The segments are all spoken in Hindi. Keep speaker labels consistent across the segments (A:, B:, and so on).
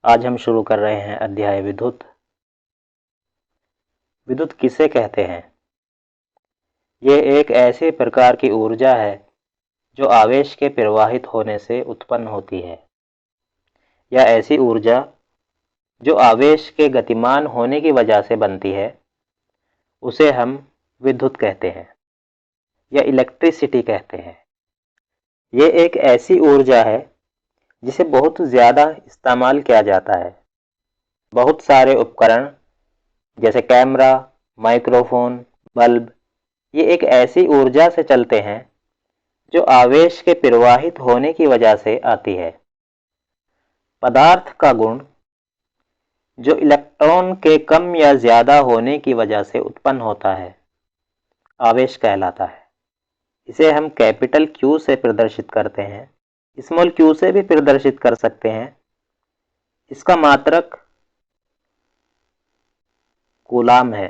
A: आज हम शुरू कर रहे हैं अध्याय विद्युत। विद्युत किसे कहते हैं? ये एक ऐसे प्रकार की ऊर्जा है जो आवेश के प्रवाहित होने से उत्पन्न होती है, या ऐसी ऊर्जा जो आवेश के गतिमान होने की वजह से बनती है, उसे हम विद्युत कहते हैं या इलेक्ट्रिसिटी कहते हैं। ये एक ऐसी ऊर्जा है जिसे बहुत ज़्यादा इस्तेमाल किया जाता है। बहुत सारे उपकरण जैसे कैमरा, माइक्रोफोन, बल्ब, ये एक ऐसी ऊर्जा से चलते हैं जो आवेश के प्रवाहित होने की वजह से आती है। पदार्थ का गुण जो इलेक्ट्रॉन के कम या ज़्यादा होने की वजह से उत्पन्न होता है, आवेश कहलाता है। इसे हम कैपिटल Q से प्रदर्शित करते हैं, स्मॉल q से भी प्रदर्शित कर सकते हैं। इसका मात्रक कूलाम है।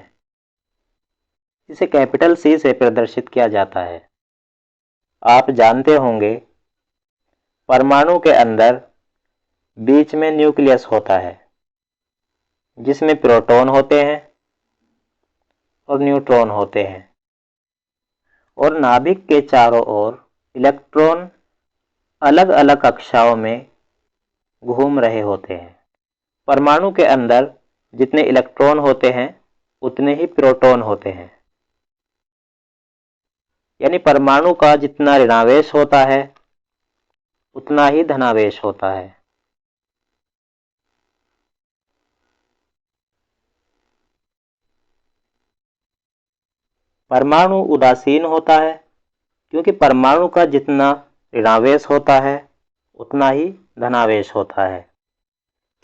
A: इसे कैपिटल C से प्रदर्शित किया जाता है। आप जानते होंगे, परमाणु के अंदर बीच में न्यूक्लियस होता है जिसमें प्रोटॉन होते हैं और न्यूट्रॉन होते हैं, और नाभिक के चारों ओर इलेक्ट्रॉन अलग अलग कक्षाओं में घूम रहे होते हैं। परमाणु के अंदर जितने इलेक्ट्रॉन होते हैं उतने ही प्रोटॉन होते हैं, यानी परमाणु का जितना ऋणावेश होता है उतना ही धनावेश होता है। परमाणु उदासीन होता है क्योंकि परमाणु का जितना ऋणावेश होता है उतना ही धनावेश होता है।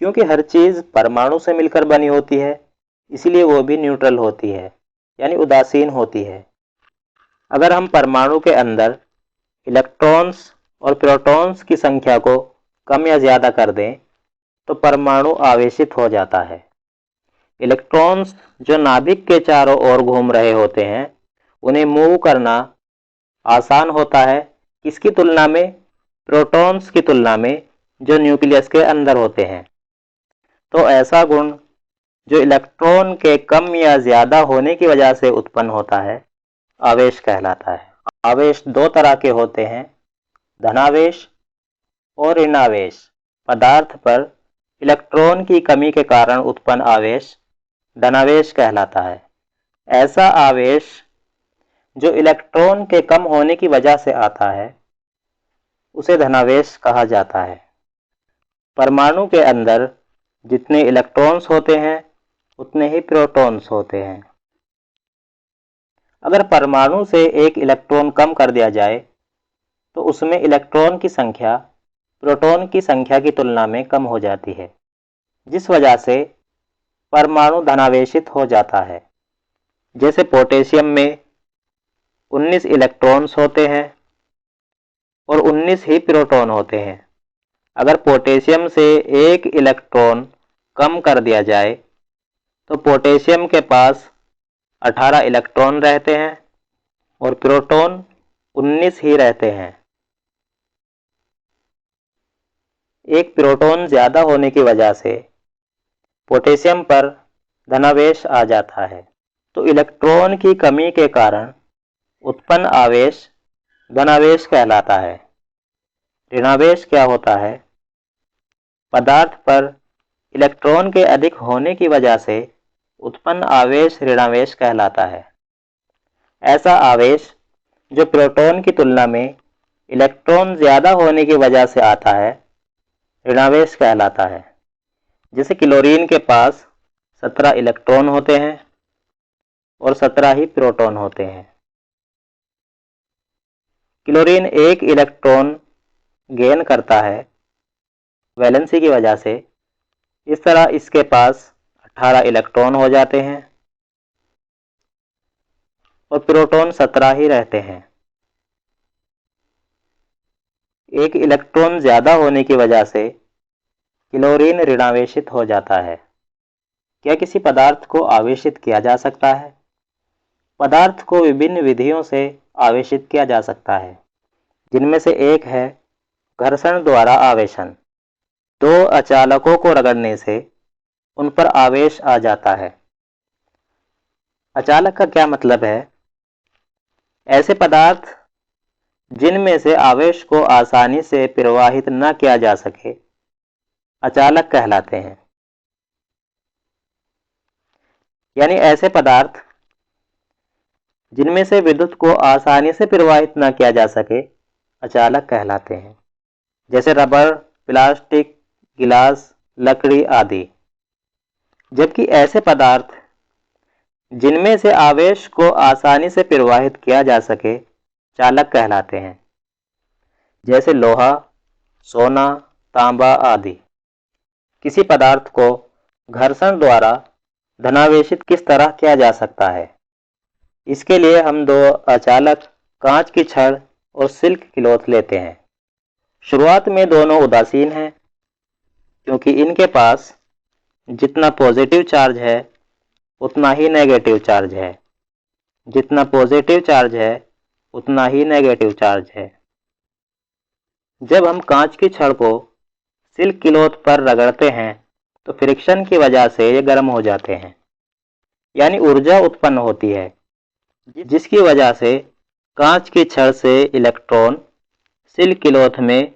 A: क्योंकि हर चीज़ परमाणु से मिलकर बनी होती है, इसलिए वो भी न्यूट्रल होती है, यानी उदासीन होती है। अगर हम परमाणु के अंदर इलेक्ट्रॉन्स और प्रोटॉन्स की संख्या को कम या ज़्यादा कर दें तो परमाणु आवेशित हो जाता है। इलेक्ट्रॉन्स जो नाभिक के चारों ओर घूम रहे होते हैं, उन्हें मूव करना आसान होता है। किसकी तुलना में? प्रोटॉन्स की तुलना में जो न्यूक्लियस के अंदर होते हैं। तो ऐसा गुण जो इलेक्ट्रॉन के कम या ज़्यादा होने की वजह से उत्पन्न होता है, आवेश कहलाता है। आवेश दो तरह के होते हैं, धनावेश और ऋणावेश। पदार्थ पर इलेक्ट्रॉन की कमी के कारण उत्पन्न आवेश धनावेश कहलाता है। ऐसा आवेश जो इलेक्ट्रॉन के कम होने की वजह से आता है, उसे धनावेश कहा जाता है। परमाणु के अंदर जितने इलेक्ट्रॉन्स होते हैं उतने ही प्रोटॉन्स होते हैं। अगर परमाणु से एक इलेक्ट्रॉन कम कर दिया जाए तो उसमें इलेक्ट्रॉन की संख्या प्रोटॉन की संख्या की तुलना में कम हो जाती है, जिस वजह से परमाणु धनावेशित हो जाता है। जैसे पोटेशियम में 19 इलेक्ट्रॉन्स होते हैं और 19 ही प्रोटॉन होते हैं। अगर पोटेशियम से एक इलेक्ट्रॉन कम कर दिया जाए तो पोटेशियम के पास 18 इलेक्ट्रॉन रहते हैं और प्रोटॉन 19 ही रहते हैं। एक प्रोटॉन ज़्यादा होने की वजह से पोटेशियम पर धनावेश आ जाता है। तो इलेक्ट्रॉन की कमी के कारण उत्पन्न आवेश धनावेश कहलाता है। ऋणावेश क्या होता है? पदार्थ पर इलेक्ट्रॉन के अधिक होने की वजह से उत्पन्न आवेश ऋणावेश कहलाता है। ऐसा आवेश जो प्रोटॉन की तुलना में इलेक्ट्रॉन ज़्यादा होने की वजह से आता है, ऋणावेश कहलाता है। जैसे क्लोरीन के पास 17 इलेक्ट्रॉन होते हैं और 17 ही प्रोटॉन होते हैं। क्लोरीन एक इलेक्ट्रॉन गेन करता है वैलेंसी की वजह से। इस तरह इसके पास 18 इलेक्ट्रॉन हो जाते हैं और प्रोटॉन 17 ही रहते हैं। एक इलेक्ट्रॉन ज़्यादा होने की वजह से क्लोरीन ऋणावेशित हो जाता है। क्या किसी पदार्थ को आवेशित किया जा सकता है? पदार्थ को विभिन्न विधियों से आवेशित किया जा सकता है, जिनमें से एक है घर्षण द्वारा आवेशन। दो अचालकों को रगड़ने से उन पर आवेश आ जाता है। अचालक का क्या मतलब है? ऐसे पदार्थ जिनमें से आवेश को आसानी से प्रवाहित न किया जा सके अचालक कहलाते हैं। यानी ऐसे पदार्थ जिनमें से विद्युत को आसानी से प्रवाहित न किया जा सके अचालक कहलाते हैं, जैसे रबर, प्लास्टिक, गिलास, लकड़ी आदि। जबकि ऐसे पदार्थ जिनमें से आवेश को आसानी से प्रवाहित किया जा सके चालक कहलाते हैं, जैसे लोहा, सोना, तांबा आदि। किसी पदार्थ को घर्षण द्वारा धनावेशित किस तरह किया जा सकता है? इसके लिए हम दो अचालक कांच की छड़ और सिल्क क्लॉथ लेते हैं। शुरुआत में दोनों उदासीन हैं, क्योंकि इनके पास जितना पॉजिटिव चार्ज है उतना ही नेगेटिव चार्ज है। जितना पॉजिटिव चार्ज है उतना ही नेगेटिव चार्ज है। जब हम कांच की छड़ को सिल्क क्लॉथ पर रगड़ते हैं तो फ्रिक्शन की वजह से ये गर्म हो जाते हैं, यानी ऊर्जा उत्पन्न होती है, जिसकी वजह से कांच की छड़ से इलेक्ट्रॉन सिल्क क्लॉथ में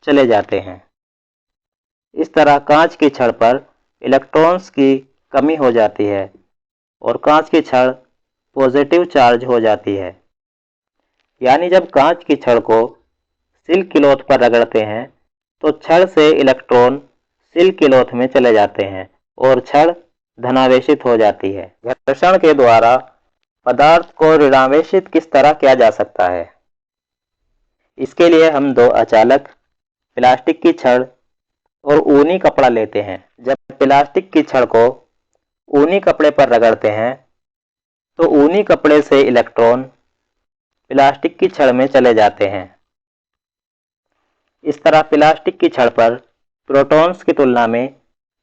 A: चले जाते हैं। इस तरह कांच की छड़ पर इलेक्ट्रॉन्स की कमी हो जाती है और कांच की छड़ पॉजिटिव चार्ज हो जाती है। यानी जब कांच की छड़ को सिल्क क्लॉथ पर रगड़ते हैं तो छड़ से इलेक्ट्रॉन सिल्क क्लॉथ में चले जाते हैं और छड़ धनावेशित हो जाती है। घर्षण के द्वारा पदार्थ को ऋणावेशित किस तरह किया जा सकता है? इसके लिए हम दो अचालक प्लास्टिक की छड़ और ऊनी कपड़ा लेते हैं। जब प्लास्टिक की छड़ को ऊनी कपड़े पर रगड़ते हैं तो ऊनी कपड़े से इलेक्ट्रॉन प्लास्टिक की छड़ में चले जाते हैं। इस तरह प्लास्टिक की छड़ पर प्रोटॉन्स की तुलना में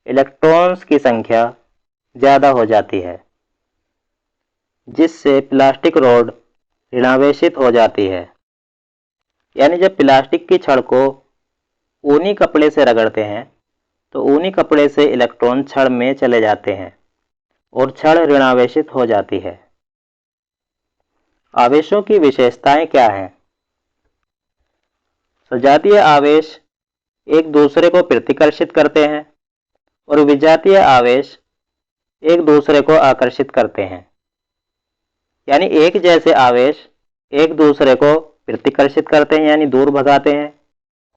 A: इलेक्ट्रॉन्स की संख्या ज़्यादा हो जाती है, जिससे प्लास्टिक रॉड ऋणावेशित हो जाती है। यानी जब प्लास्टिक की छड़ को ऊनी कपड़े से रगड़ते हैं तो ऊनी कपड़े से इलेक्ट्रॉन छड़ में चले जाते हैं और छड़ ऋणावेशित हो जाती है। आवेशों की विशेषताएं क्या हैं? सजातीय आवेश एक दूसरे को प्रतिकर्षित करते हैं और विजातीय आवेश एक दूसरे को आकर्षित करते हैं। यानी एक जैसे आवेश एक दूसरे को प्रतिकर्षित करते हैं, यानी दूर भगाते हैं,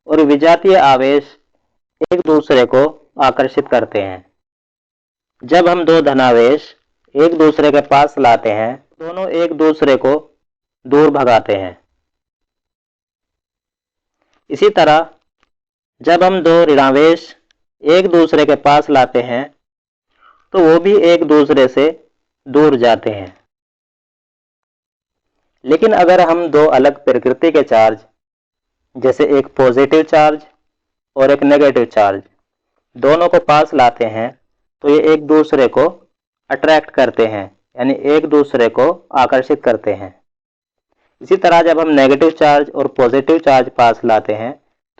A: और विजातीय आवेश एक दूसरे को आकर्षित करते हैं। जब हम दो धनावेश एक दूसरे के पास लाते हैं, दोनों एक दूसरे को दूर भगाते हैं। इसी तरह जब हम दो ऋणावेश एक दूसरे के पास लाते हैं तो वो भी एक दूसरे से दूर जाते हैं। लेकिन अगर हम दो अलग प्रकृति के चार्ज, जैसे एक पॉजिटिव चार्ज और एक नेगेटिव चार्ज, दोनों को पास लाते हैं तो ये एक दूसरे को अट्रैक्ट करते हैं, यानी एक दूसरे को आकर्षित करते हैं। इसी तरह जब हम नेगेटिव चार्ज और पॉजिटिव चार्ज पास लाते हैं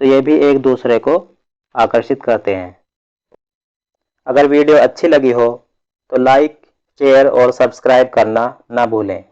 A: तो ये भी एक दूसरे को आकर्षित करते हैं। अगर वीडियो अच्छी लगी हो तो लाइक, शेयर और सब्सक्राइब करना ना भूलें।